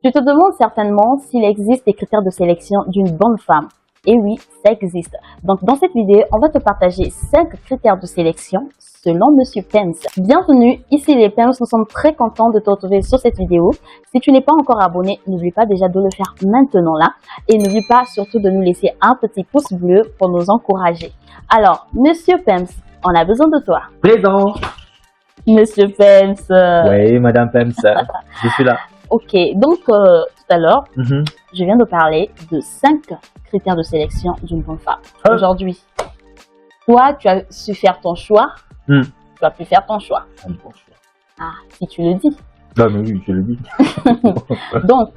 Tu te demandes certainement s'il existe des critères de sélection d'une bonne femme. Et oui, ça existe. Donc, dans cette vidéo, on va te partager 5 critères de sélection selon Monsieur Pems. Bienvenue, ici les Pems. Nous sommes très contents de te retrouver sur cette vidéo. Si tu n'es pas encore abonné, n'oublie pas déjà de le faire maintenant là. Et n'oublie pas surtout de nous laisser un petit pouce bleu pour nous encourager. Alors, Monsieur Pems, on a besoin de toi. Présent. Monsieur Pems. Oui, Madame Pems, je suis là. Ok, donc tout à l'heure, je viens de parler de 5 critères de sélection d'une bonne femme. Aujourd'hui, toi, tu as su faire ton choix. Tu as pu faire ton choix. Un bon choix. Ah, si tu le dis. Non, mais oui, je le dis. Donc,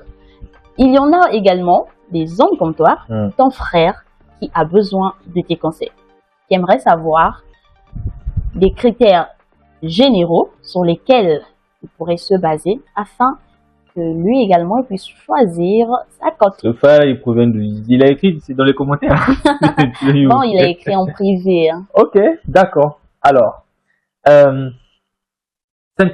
il y en a également des hommes comme toi, ton frère, qui a besoin de tes conseils, qui aimerait savoir des critères généraux sur lesquels il pourrait se baser afin que lui également il puisse choisir sa cote. Ce frère, il provient de... Il a écrit, c'est dans les commentaires. Non, il a écrit en privé. Hein. Ok, d'accord. Alors, 5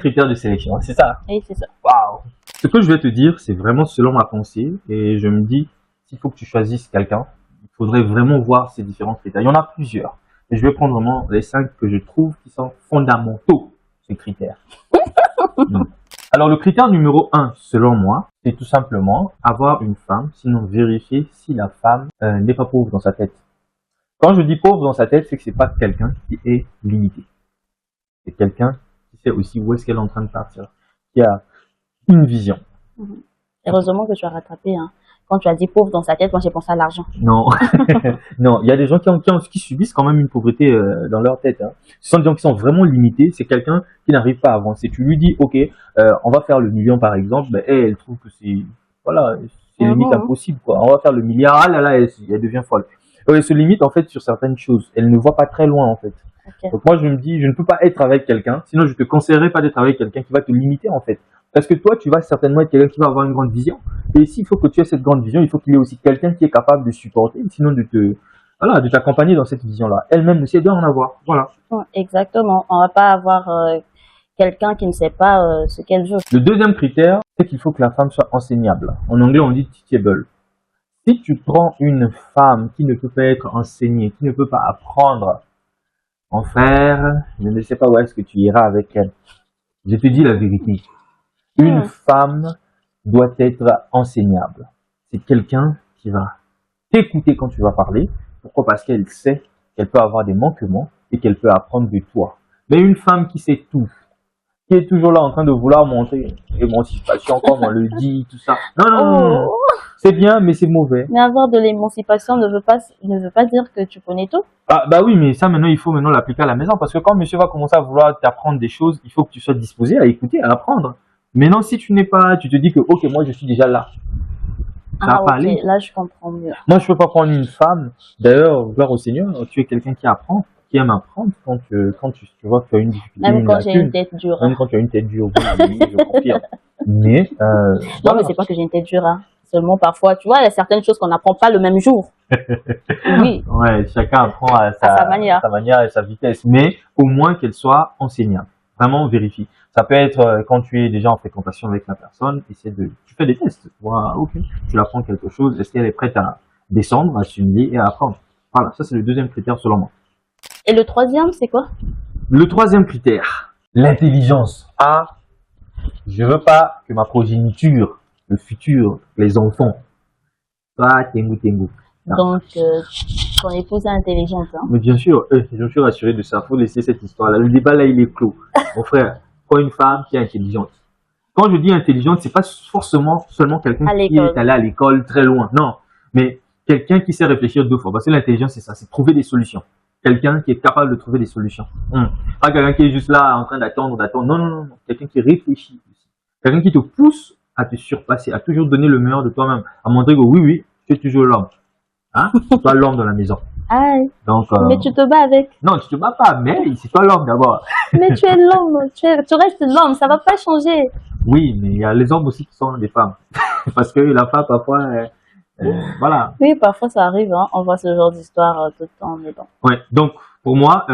critères de sélection, c'est ça? Oui, c'est ça. Waouh! Ce que je vais te dire, c'est vraiment selon ma pensée. Et je me dis, s'il faut que tu choisisses quelqu'un, il faudrait vraiment voir ces différents critères. Il y en a plusieurs. Et je vais prendre vraiment les 5 que je trouve qui sont fondamentaux, ces critères. Alors, le critère numéro 1, selon moi, c'est tout simplement avoir une femme, sinon vérifier si la femme n'est pas pauvre dans sa tête. Quand je dis pauvre dans sa tête, c'est que c'est pas quelqu'un qui est limité. C'est quelqu'un qui sait aussi où est-ce qu'elle est en train de partir, qui a une vision. Heureusement que tu as rattrapé. Hein. Quand tu as dit pauvre dans sa tête, moi j'ai pensé à l'argent. Non, non, il y a des gens qui subissent quand même une pauvreté dans leur tête. Hein. Ce sont des gens qui sont vraiment limités. C'est quelqu'un qui n'arrive pas à avancer. Tu lui dis, ok, on va faire le million par exemple, ben, elle trouve que c'est voilà, c'est limite impossible quoi. On va faire le milliard, ah là là, elle devient folle. Elle se limite en fait sur certaines choses. Elle ne voit pas très loin en fait. Okay. Donc moi je me dis, je ne peux pas être avec quelqu'un, sinon je te conseillerais pas d'être avec quelqu'un qui va te limiter en fait. Parce que toi, tu vas certainement être quelqu'un qui va avoir une grande vision. Et s'il faut que tu aies cette grande vision, il faut qu'il y ait aussi quelqu'un qui est capable de supporter, sinon de t'accompagner dans cette vision-là. Elle-même aussi, elle doit en avoir. Voilà. Exactement. On va pas avoir quelqu'un qui ne sait pas ce qu'elle veut. Le deuxième critère, c'est qu'il faut que la femme soit enseignable. En anglais, on dit teachable. Si tu prends une femme qui ne peut pas être enseignée, qui ne peut pas apprendre, mon frère, je ne sais pas où est-ce que tu iras avec elle. Je te dis la vérité. Une femme doit être enseignable. C'est quelqu'un qui va t'écouter quand tu vas parler. Pourquoi? Parce qu'elle sait qu'elle peut avoir des manquements et qu'elle peut apprendre de toi. Mais une femme qui sait tout, qui est toujours là en train de vouloir montrer l'émancipation, comme on le dit, tout ça. Non, non, non. C'est bien, mais c'est mauvais. Mais avoir de l'émancipation ne veut pas dire que tu connais tout. Ah, bah oui, mais ça maintenant, il faut maintenant l'appliquer à la maison. Parce que quand monsieur va commencer à vouloir t'apprendre des choses, il faut que tu sois disposé à écouter, à apprendre. Maintenant, si tu n'es pas, tu te dis que, ok, moi, je suis déjà là. Ça va pas aller. Là, je comprends mieux. Moi, je peux pas prendre une femme. D'ailleurs, gloire au Seigneur, tu es quelqu'un qui apprend, qui aime apprendre quand tu vois que tu as une difficulté. Même quand j'ai une tête dure. Même quand tu as une tête dure, oui, je confirme. Mais, non, voilà. mais c'est pas que j'ai une tête dure, hein. Seulement, parfois, tu vois, il y a certaines choses qu'on n'apprend pas le même jour. Oui. Ouais, chacun apprend à sa manière et sa vitesse. Mais, au moins qu'elle soit enseignable. Vraiment, vérifie. Ça peut être quand tu es déjà en fréquentation avec la personne, tu fais des tests. Voilà, ok. Tu lui apprends quelque chose. Est-ce qu'elle est prête à descendre, à s'humilier et à apprendre? Voilà, ça c'est le deuxième critère selon moi. Et le troisième, c'est quoi? Le troisième critère, l'intelligence. Ah, je veux pas que ma progéniture, le futur, les enfants, soient tengu. Donc, ton épouse est intelligente, hein? Mais bien sûr, je suis rassuré de ça. Faut laisser cette histoire-là. Le débat là, il est clos. Mon frère, pas une femme qui est intelligente. Quand je dis intelligente, c'est pas forcément seulement quelqu'un qui est allé à l'école très loin. Non, mais quelqu'un qui sait réfléchir 2 fois. Parce que l'intelligence, c'est ça, c'est trouver des solutions. Quelqu'un qui est capable de trouver des solutions. Pas quelqu'un qui est juste là en train d'attendre. Non, non, non, non. Quelqu'un qui réfléchit aussi. Quelqu'un qui te pousse à te surpasser, à toujours donner le meilleur de toi-même, à montrer que oui, tu es toujours l'homme. Hein? C'est toi l'homme dans la maison. Aïe. Donc, mais tu te bats avec. Non, tu te bats pas, mais c'est toi l'homme d'abord. Mais tu es l'homme, tu restes l'homme, ça va pas changer. Oui, mais il y a les hommes aussi qui sont des femmes. Parce que la femme, parfois, voilà. Oui, parfois ça arrive, hein. On voit ce genre d'histoire tout le temps. Mais bon. Ouais, donc, Pour moi,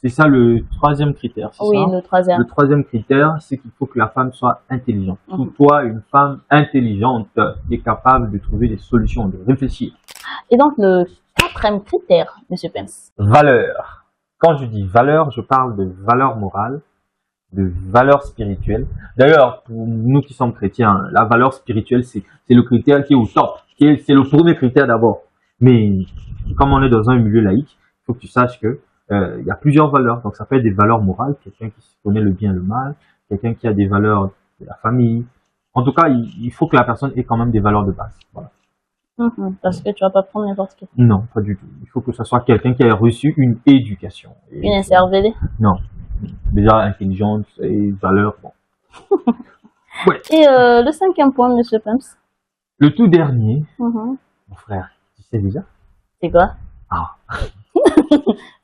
c'est ça le troisième critère, c'est Oui, ça? le troisième. Le troisième critère, c'est qu'il faut que la femme soit intelligente. Pour Mhm. toi, une femme intelligente est capable de trouver des solutions, de réfléchir. Et donc, le quatrième critère, Monsieur Pence. Valeur. Quand je dis valeur, je parle de valeur morale, de valeur spirituelle. D'ailleurs, pour nous qui sommes chrétiens, la valeur spirituelle, c'est le critère qui est au top. C'est le premier critère d'abord. Mais comme on est dans un milieu laïque, il faut que tu saches que il y a plusieurs valeurs. Donc ça peut être des valeurs morales, quelqu'un qui connaît le bien et le mal, quelqu'un qui a des valeurs de la famille. En tout cas, il faut que la personne ait quand même des valeurs de base. Voilà. Parce que tu vas pas prendre n'importe qui. Non, pas du tout. Il faut que ce soit quelqu'un qui ait reçu une éducation. Et Une SRVD. non. Déjà intelligente et valeur. Bon. Ouais. Et le cinquième point, Monsieur Pence. Le tout dernier, Mhm. mon frère, tu sais déjà? C'est quoi? Ah,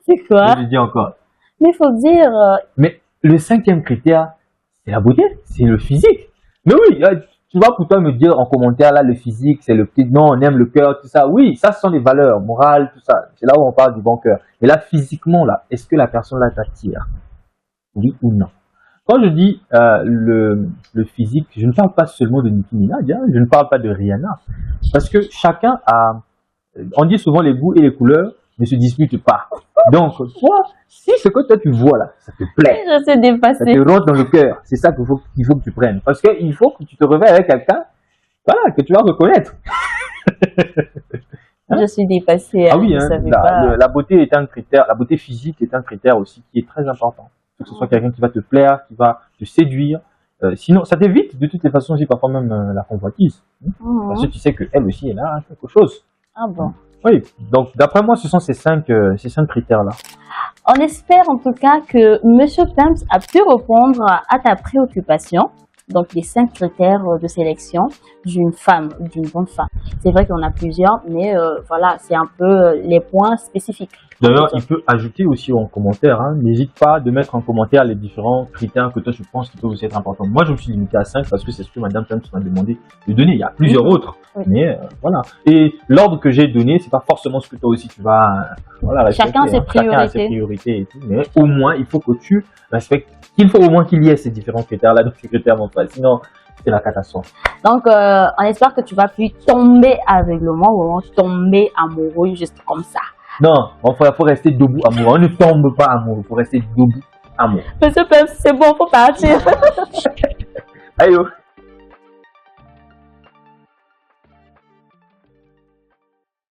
C'est quoi? je le dis encore. Mais il faut dire, Mais le cinquième critère, c'est la beauté, c'est le physique. Mais oui, tu vas pourtant me dire en commentaire là, le physique, c'est le petit, non, on aime le cœur, tout ça. Oui, ça, ce sont des valeurs morales, tout ça. C'est là où on parle du bon cœur. Mais là, physiquement, là, est-ce que la personne là t'attire? Oui ou non? Quand je dis le physique, je ne parle pas seulement de Nicki Minaj, hein, je ne parle pas de Rihanna. Parce que chacun a, on dit souvent les goûts et les couleurs ne se disputent pas. Donc, toi, si ce que toi tu vois là, ça te plaît, je sais ça dépasser. te rentre dans le cœur, c'est ça qu'il faut que tu prennes. Parce qu'il faut que tu te réveilles avec quelqu'un, voilà, que tu vas reconnaître. Je suis dépassée. Ah oui, je hein, savais pas. la beauté est un critère, la beauté physique est un critère aussi qui est très important. Il faut que ce soit quelqu'un qui va te plaire, qui va te séduire. Sinon, ça t'évite de toutes les façons aussi parfois même la convoitise. Parce que tu sais qu'elle aussi, elle a quelque chose. Ah bon. Oui, donc d'après moi, ce sont ces cinq critères-là. On espère en tout cas que Monsieur Pence a pu répondre à ta préoccupation. Donc, les 5 critères de sélection d'une femme, d'une bonne femme. C'est vrai qu'on a plusieurs, mais voilà, c'est un peu les points spécifiques. D'ailleurs, il peut ajouter aussi en commentaire, hein, n'hésite pas de mettre en commentaire les différents critères que toi tu penses qui peuvent aussi être importants. Moi, je me suis limité à 5 parce que c'est ce que Madame Pence m'a demandé de donner. Il y a plusieurs autres, mais voilà. Et l'ordre que j'ai donné, c'est pas forcément ce que toi aussi tu vas, voilà, respecter. Chacun a ses priorités. Chacun a ses priorités et tout, mais au moins, il faut que tu respectes. Il faut au moins qu'il y ait ces différents critères-là, donc ces critères vont pas. Sinon, c'est la catastrophe. Donc, on espère que tu vas plus tomber aveuglement ou tomber amoureux juste comme ça. Non, il faut rester debout amoureux. On ne tombe pas amoureux, il faut rester debout amoureux. Monsieur Pence, c'est bon, faut partir. Aïe.